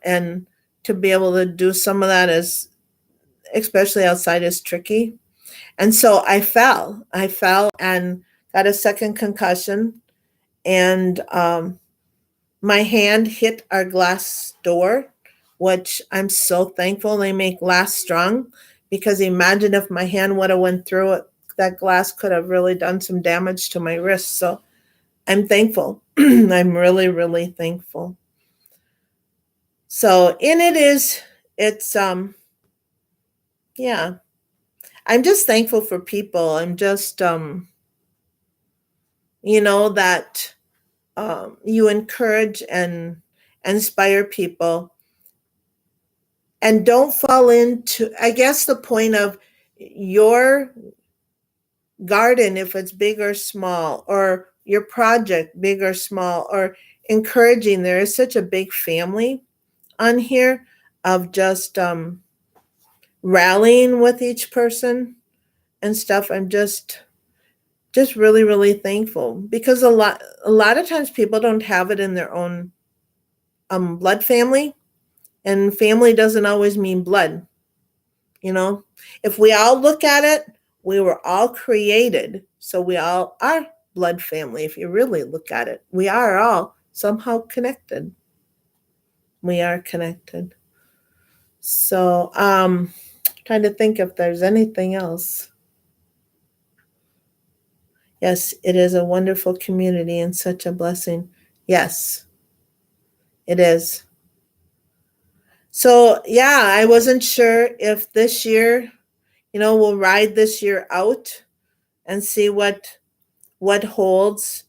[SPEAKER 1] and to be able to do some of that is, especially outside, is tricky. And so I fell and got a second concussion, and my hand hit our glass door, which I'm so thankful they make glass strong, because imagine if my hand would have went through it, that glass could have really done some damage to my wrist. So I'm thankful. I'm really, really thankful. So, and it's yeah, I'm just thankful for people. I'm just, that you encourage and inspire people, and don't fall into, I guess, the point of your garden, if it's big or small, or your project, big or small, or encouraging. There is such a big family on here of just rallying with each person and stuff. I'm just just really, really thankful, because a lot of times people don't have it in their own blood family, and family doesn't always mean blood. You know, if we all look at it, we were all created, so we all are blood family. If you really look at it, we are all somehow connected. We are connected. So, trying to think if there's anything else. Yes, it is a wonderful community and such a blessing. Yes, it is. So, yeah, I wasn't sure if this year, we'll ride this year out and see what holds.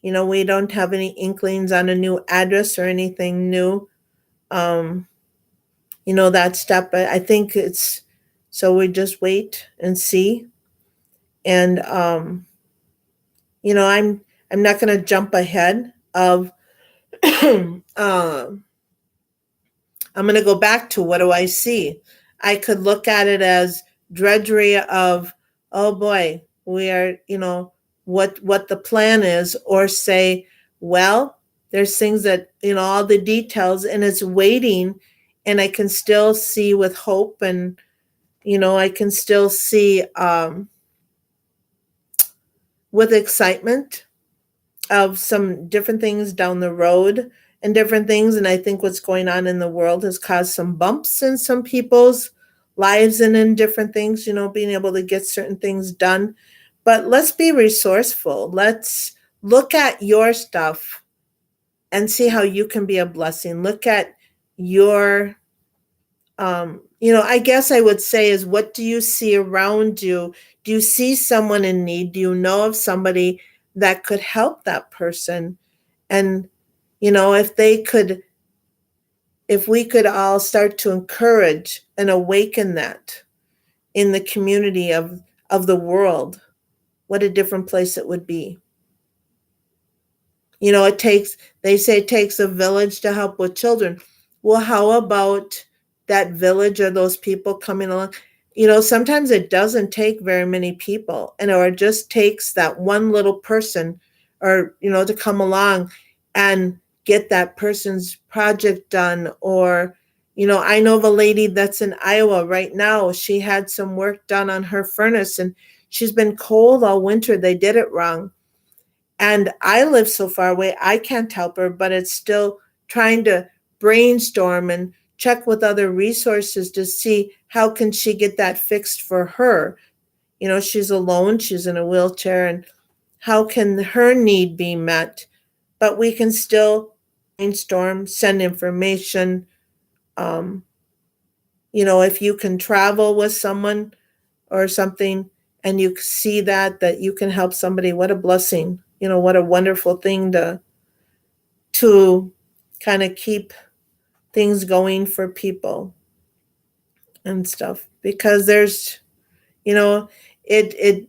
[SPEAKER 1] We don't have any inklings on a new address or anything new. Um, that step. I think it's so we just wait and see. And I'm not going to jump ahead of. um, I'm going to go back to what do I see? I could look at it as drudgery of, oh boy, we are, what the plan is, or say, well, there's things that, all the details, and it's waiting, and I can still see with hope, and, I can still see with excitement of some different things down the road and different things. And I think what's going on in the world has caused some bumps in some people's lives and in different things, being able to get certain things done. But let's be resourceful. Let's look at your stuff and see how you can be a blessing. Look at your, I guess I would say is, what do you see around you? Do you see someone in need? Do you know of somebody that could help that person? And, if we could all start to encourage and awaken that in the community of the world, what a different place it would be. They say it takes a village to help with children. Well, how about that village or those people coming along? Sometimes it doesn't take very many people, or it just takes that one little person, or, to come along and get that person's project done. Or, I know of a lady that's in Iowa right now. She had some work done on her furnace, and she's been cold all winter. They did it wrong. And I live so far away, I can't help her, but it's still trying to brainstorm and check with other resources to see how can she get that fixed for her. She's alone, she's in a wheelchair, and how can her need be met? But we can still brainstorm, send information. If you can travel with someone or something, and you see that you can help somebody, what a blessing. What a wonderful thing to kind of keep things going for people and stuff, because there's it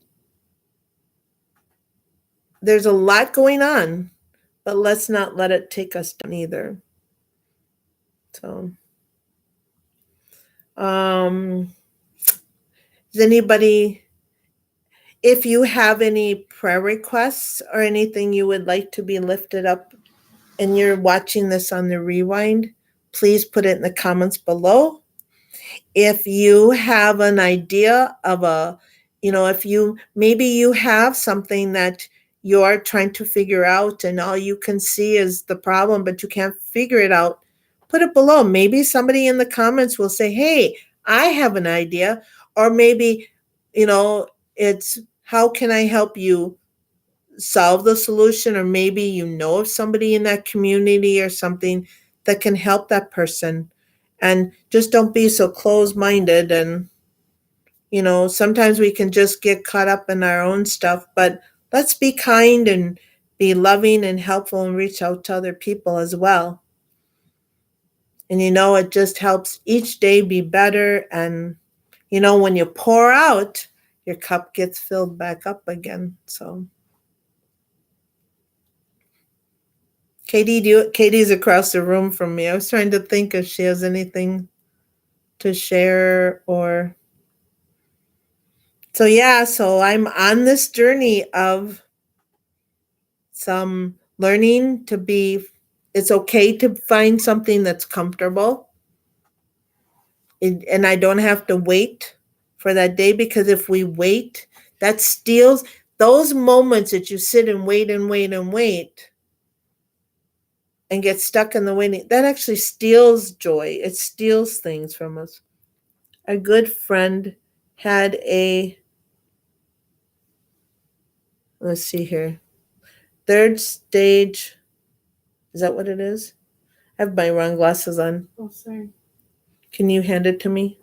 [SPEAKER 1] there's a lot going on, but let's not let it take us down either. So does anybody, if you have any prayer requests or anything you would like to be lifted up and you're watching this on the rewind, please put it in the comments below. If you have an idea of if you have something that you're trying to figure out and all you can see is the problem, but you can't figure it out, put it below. Maybe somebody in the comments will say, hey, I have an idea. Or maybe, it's how can I help you solve the solution? Or maybe of somebody in that community or something that can help that person. And just don't be so closed-minded. And sometimes we can just get caught up in our own stuff, but let's be kind and be loving and helpful and reach out to other people as well. And it just helps each day be better. And when you pour out, your cup gets filled back up again. So Katie's across the room from me. I was trying to think if she has anything to share or So I'm on this journey of some learning to be, it's okay to find something that's comfortable. And I don't have to wait for that day, because if we wait, that steals those moments that you sit and wait and wait and wait and get stuck in the waiting. That actually steals joy. It steals things from us. A good friend had let's see here, third stage. Is that what it is? I have my wrong glasses on.
[SPEAKER 2] Oh, sorry.
[SPEAKER 1] Can you hand it to me?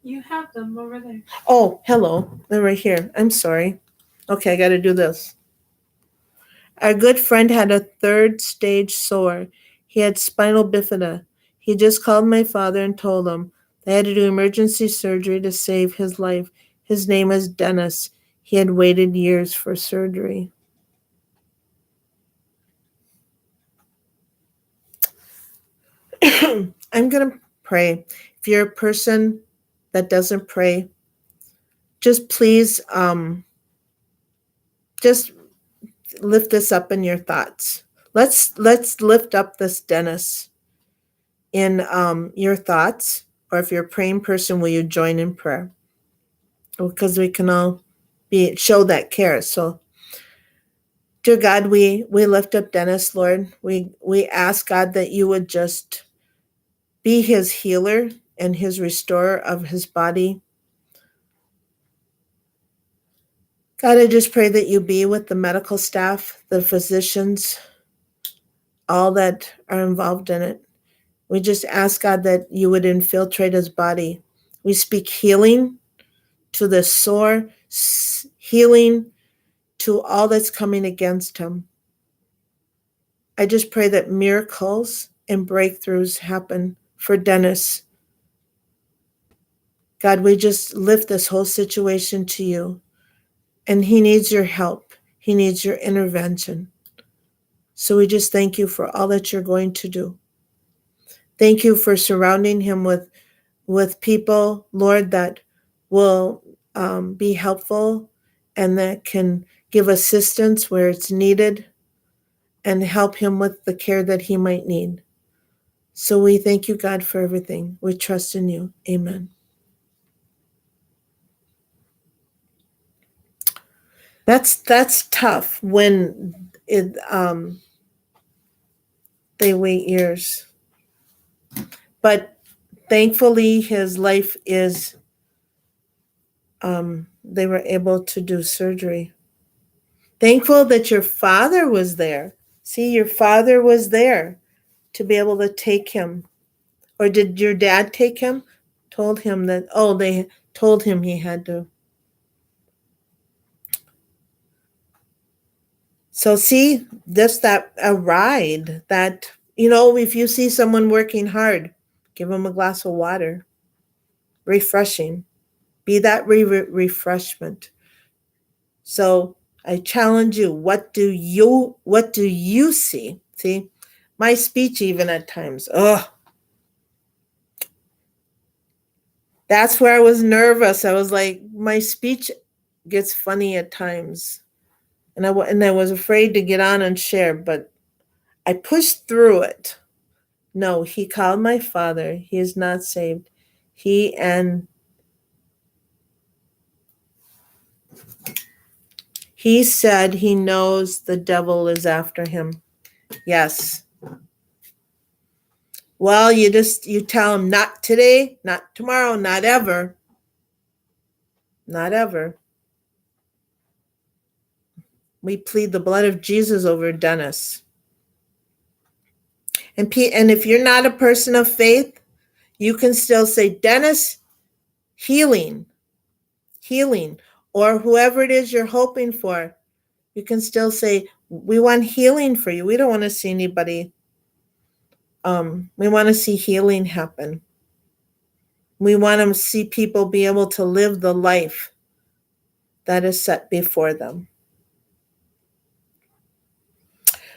[SPEAKER 2] You have them over there.
[SPEAKER 1] Oh, hello. They're right here. I'm sorry. Okay, I got to do this. Our good friend had a third stage sore. He had spinal bifida. He just called my father and told him they had to do emergency surgery to save his life. His name is Dennis. He had waited years for surgery. I'm going to pray. If you're a person that doesn't pray, just please just lift this up in your thoughts. Let's lift up this Dennis in your thoughts. Or if you're a praying person, will you join in prayer? Because we can all show that care. So, dear God, we lift up Dennis, Lord. We ask, God, that you would just be his healer and his restorer of his body. God, I just pray that you be with the medical staff, the physicians, all that are involved in it. We just ask, God, that you would infiltrate his body. We speak healing to the sore, healing to all that's coming against him. I just pray that miracles and breakthroughs happen for Dennis. God, we just lift this whole situation to you. And he needs your help. He needs your intervention. So we just thank you for all that you're going to do. Thank you for surrounding him with people, Lord, that will be helpful and that can give assistance where it's needed and help him with the care that he might need. So we thank you, God, for everything. We trust in you. Amen. That's tough when they wait years. But thankfully, his life is, they were able to do surgery. Thankful that your father was there. See, your father was there to be able to take him. Or did your dad take him? Told him that, they told him he had to. So see, just that a ride that, if you see someone working hard, give them a glass of water. Refreshing. Be that refreshment. So I challenge you, what do you see? See, my speech even at times, that's where I was nervous. I was like, my speech gets funny at times. And I was afraid to get on and share, but I pushed through it. No, he called my father. He is not saved. He said he knows the devil is after him. Yes. Well, you tell him, not today, not tomorrow, not ever. Not ever. We plead the blood of Jesus over Dennis. And if you're not a person of faith, you can still say, Dennis, healing. Or whoever it is you're hoping for, you can still say, we want healing for you. We don't want to see anybody. We want to see healing happen. We want to see people be able to live the life that is set before them.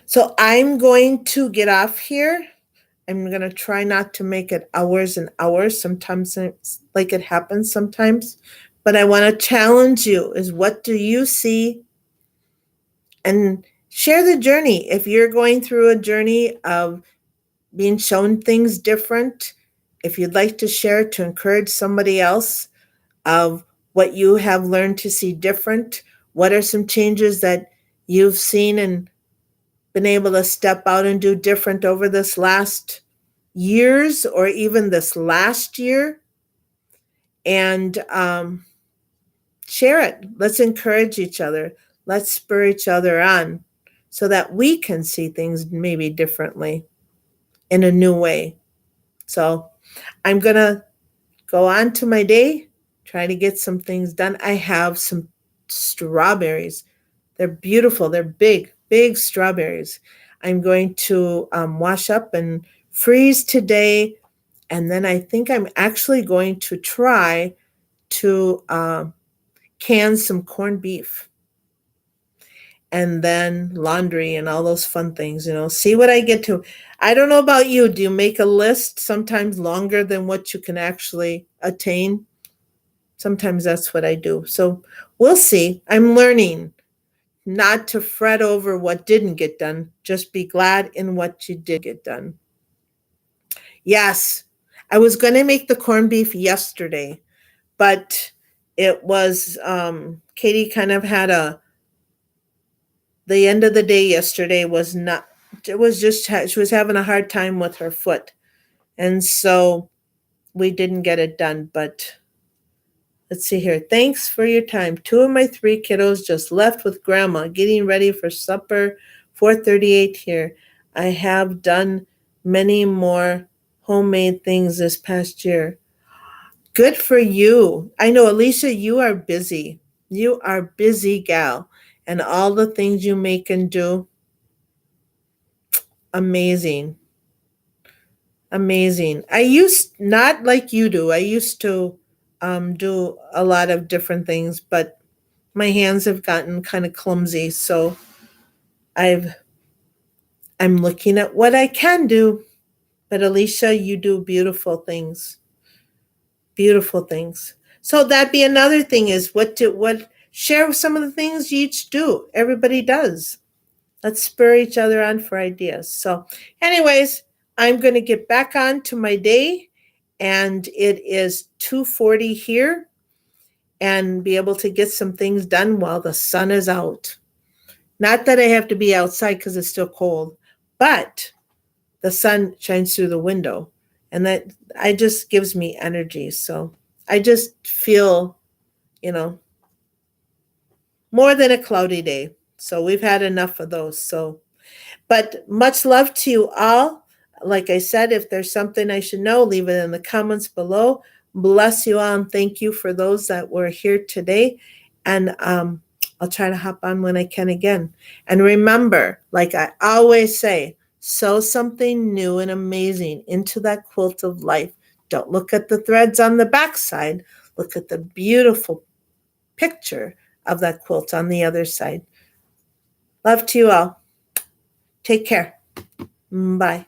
[SPEAKER 1] So I'm going to get off here. I'm going to try not to make it hours and hours. Sometimes, like it happens sometimes. But I want to challenge you is what do you see? And share the journey. If you're going through a journey of being shown things different, if you'd like to share to encourage somebody else of what you have learned to see different, what are some changes that you've seen and been able to step out and do different over this last years or even this last year? And share it. Let's encourage each other. Let's spur each other on so that we can see things maybe differently in a new way. So I'm going to go on to my day, try to get some things done. I have some strawberries. They're beautiful. They're big, big strawberries. I'm going to wash up and freeze today. And then I think I'm actually going to try to can some corned beef and then laundry and all those fun things, see what I get to. I don't know about you. Do you make a list sometimes longer than what you can actually attain? Sometimes that's what I do. So we'll see. I'm learning not to fret over what didn't get done. Just be glad in what you did get done. Yes, I was going to make the corned beef yesterday, but it was Katie kind of had the end of the day yesterday was not, it was just, she was having a hard time with her foot. And so we didn't get it done, but let's see here. Thanks for your time. 2 of my 3 kiddos just left with grandma, getting ready for supper. 4:38 here. I have done many more homemade things this past year. Good for you. I know, Alicia, you are busy. You are busy gal. And all the things you make and do, amazing. Amazing. I used, not like you do, I used to do a lot of different things, but my hands have gotten kind of clumsy. So I'm looking at what I can do. But Alicia, you do beautiful things. Beautiful things. So that'd be another thing is what share some of the things you each do. Everybody does. Let's spur each other on for ideas. So anyways, I'm going to get back on to my day, and it is 2:40 here, and be able to get some things done while the sun is out. Not that I have to be outside because it's still cold, but the sun shines through the window, and that I just gives me energy. So I just feel, more than a cloudy day. So we've had enough of those. So, but much love to you all. Like I said, if there's something I should know, leave it in the comments below. Bless you all, and thank you for those that were here today. And I'll try to hop on when I can again. And remember, like I always say, sew something new and amazing into that quilt of life. Don't look at the threads on the backside. Look at the beautiful picture of that quilt on the other side. Love to you all. Take care. Bye.